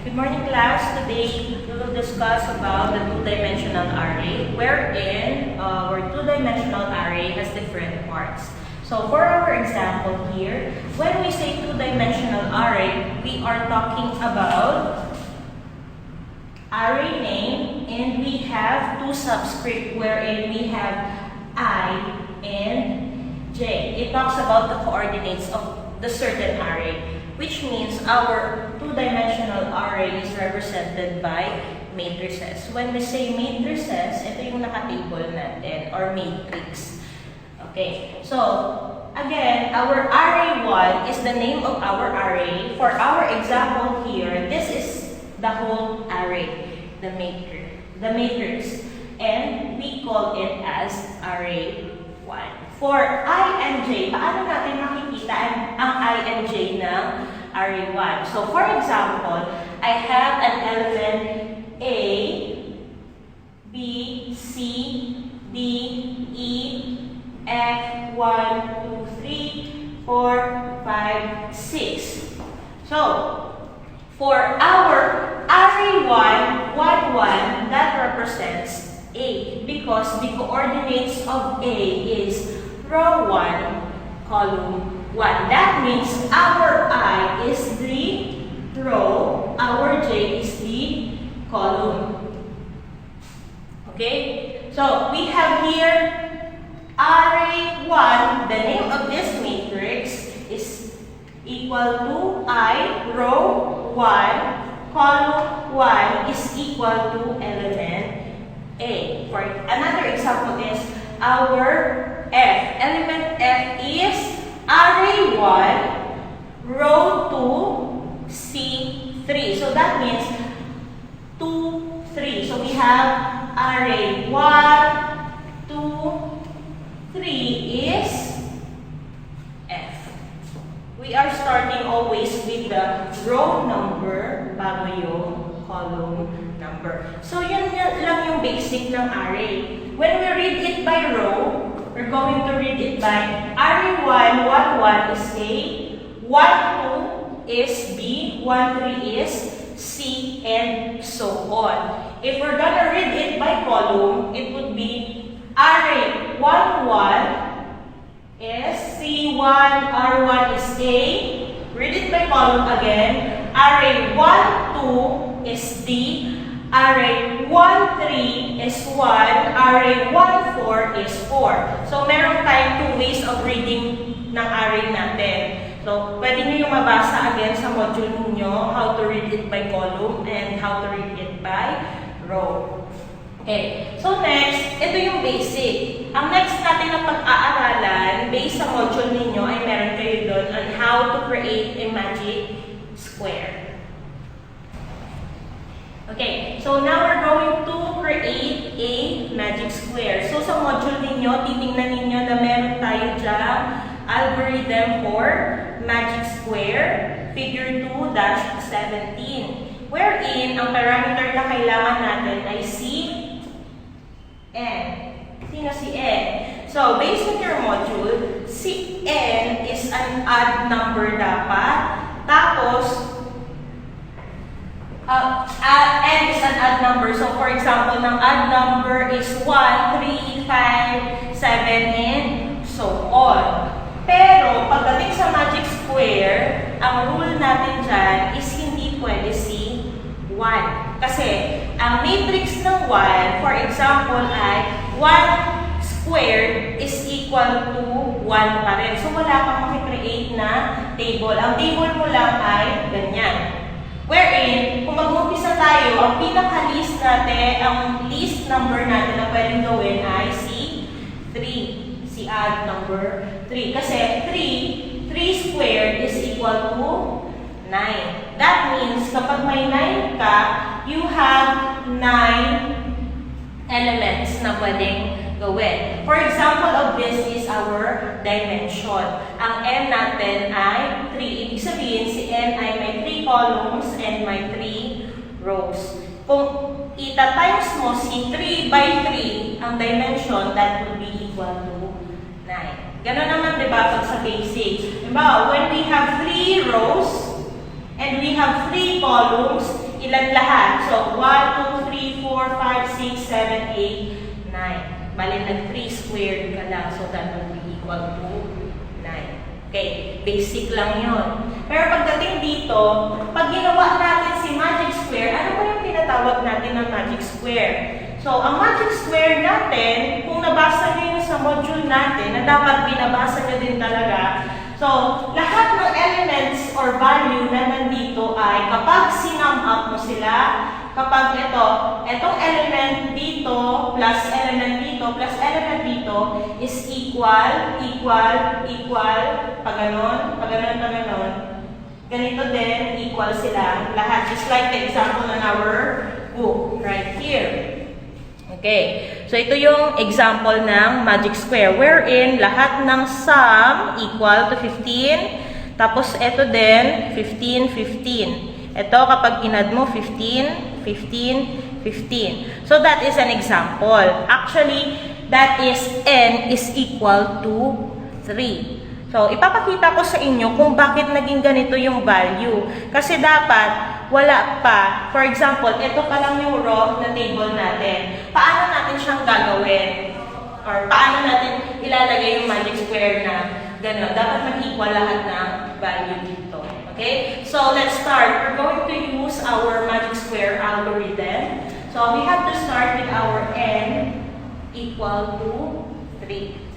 Good morning, class. Today, we will discuss about the two-dimensional array, wherein our two-dimensional array has different parts. So, for our example here, when we say two-dimensional array, we are talking about array name, and we have two subscript, wherein we have I and J. It talks about the coordinates of the certain array, which means our two-dimensional array is represented by matrices. When we say matrices, ito yung naka-table natin, or matrix. Okay, so again, our array 1 is the name of our array. For our example here, this is the whole array, the matrix, and we call it as array 1. For I and J, paano natin makikita ang I and J ng array 1? So, for example, I have an element A, B, C, D, E, F, 1, 2, 3, 4, 5, 6. So, for our array 1, 1, 1, that represents A, because the coordinates of A is row 1, column 1. That means our I is the row, our J is the column. Okay? So, we have here array 1, the name of this matrix is equal to I, row 1, column 1 is equal to element A. For another example is our F. Element F is array 1, row 2, C3. So that means 2, 3. So we have array 1, 2, 3 is F. We are starting always with the row number bago yung column number. So yun lang yung basic ng array. When we read it by row, we're going to read it by array 1, 1, 1 is A, 1, 2 is B, 1, 3 is C, and so on. If we're gonna read it by column, it would be array 1, 1 is C1, R1 is A. Read it by column again. Array 1, 2 is D. Array 1, 3 is 1. Array 1, 4 is 4. So, meron tayong two ways of reading ng array natin. So, pwede nyo yung mabasa again sa module ninyo, how to read it by column and how to read it by row. Okay. So, next, ito yung basic. Ang next natin na pag-aaralan, based sa module ninyo, ay meron kayo doon on how to create a magic square. Okay, so now we're going to create a magic square. So sa module ninyo, titingnan ninyo na meron tayo dyan algorithm for magic square, figure 2-17, wherein ang parameter na kailangan natin ay N. Sino si N? So, based on your module, si N is an odd number dapat, tapos N is an odd number. So, for example, ng odd number is 1, 3, 5, 7, and so on. Pero, pagdating sa magic square, ang rule natin dyan is hindi pwede si 1. Kasi, ang matrix ng 1, for example, ay 1 squared is equal to 1 pa rin. So, wala kang makikreate na table. Ang table mo lang ay ganyan. Wherein, kung mag-umpisa tayo, ang pinaka-list natin, ang list number natin na pwedeng gawin ay si 3. Si odd number 3. Kasi 3 squared is equal to 9. That means, kapag may 9 ka, you have 9 elements na pwedeng gawin. For example of this is our dimension. Ang n natin ay 3. Ibig sabihin, si n ay may 3 columns and may 3 rows. Kung ita-times mo si 3 by 3, ang dimension, that would be equal to 9. Ganon naman, diba, pag sa basic. Diba, when we have 3 rows and we have 3 columns, ilan lahat? So, 1, 2, 3, 4, 5, 6, 7, 8, 9. Bali, nag-3 squared ka lang. So, that will be equal to 9. Okay, basic lang yon. Pero pagdating dito, pag ginawa natin si magic square, ano ba yung tinatawag natin ng magic square? So, ang magic square natin, kung nabasa nyo yun sa module natin, na dapat binabasa nyo din talaga, so, lahat ng elements or value na nandito ay kapag sinum up mo sila, kapag itong element dito, plus element dito, plus element dito, is equal, pag ganon, ganito din, equal sila, lahat, just like the example on our book, right here. Okay, so ito yung example ng magic square, wherein lahat ng sum equal to 15, tapos ito din, 15, 15. Ito, kapag inad mo, 15, 15, 15. So, that is an example. Actually, that is n is equal to 3. So, ipapakita ko sa inyo kung bakit naging ganito yung value. Kasi dapat, wala pa. For example, ito pa lang yung raw na table natin. Paano natin siyang gagawin? Or paano natin ilalagay yung magic square na gano'n? Dapat mag-equal lahat ng value dito. Okay? So, let's start. We're going to use our magic square algorithm. So, we have to start with our n equal to 3.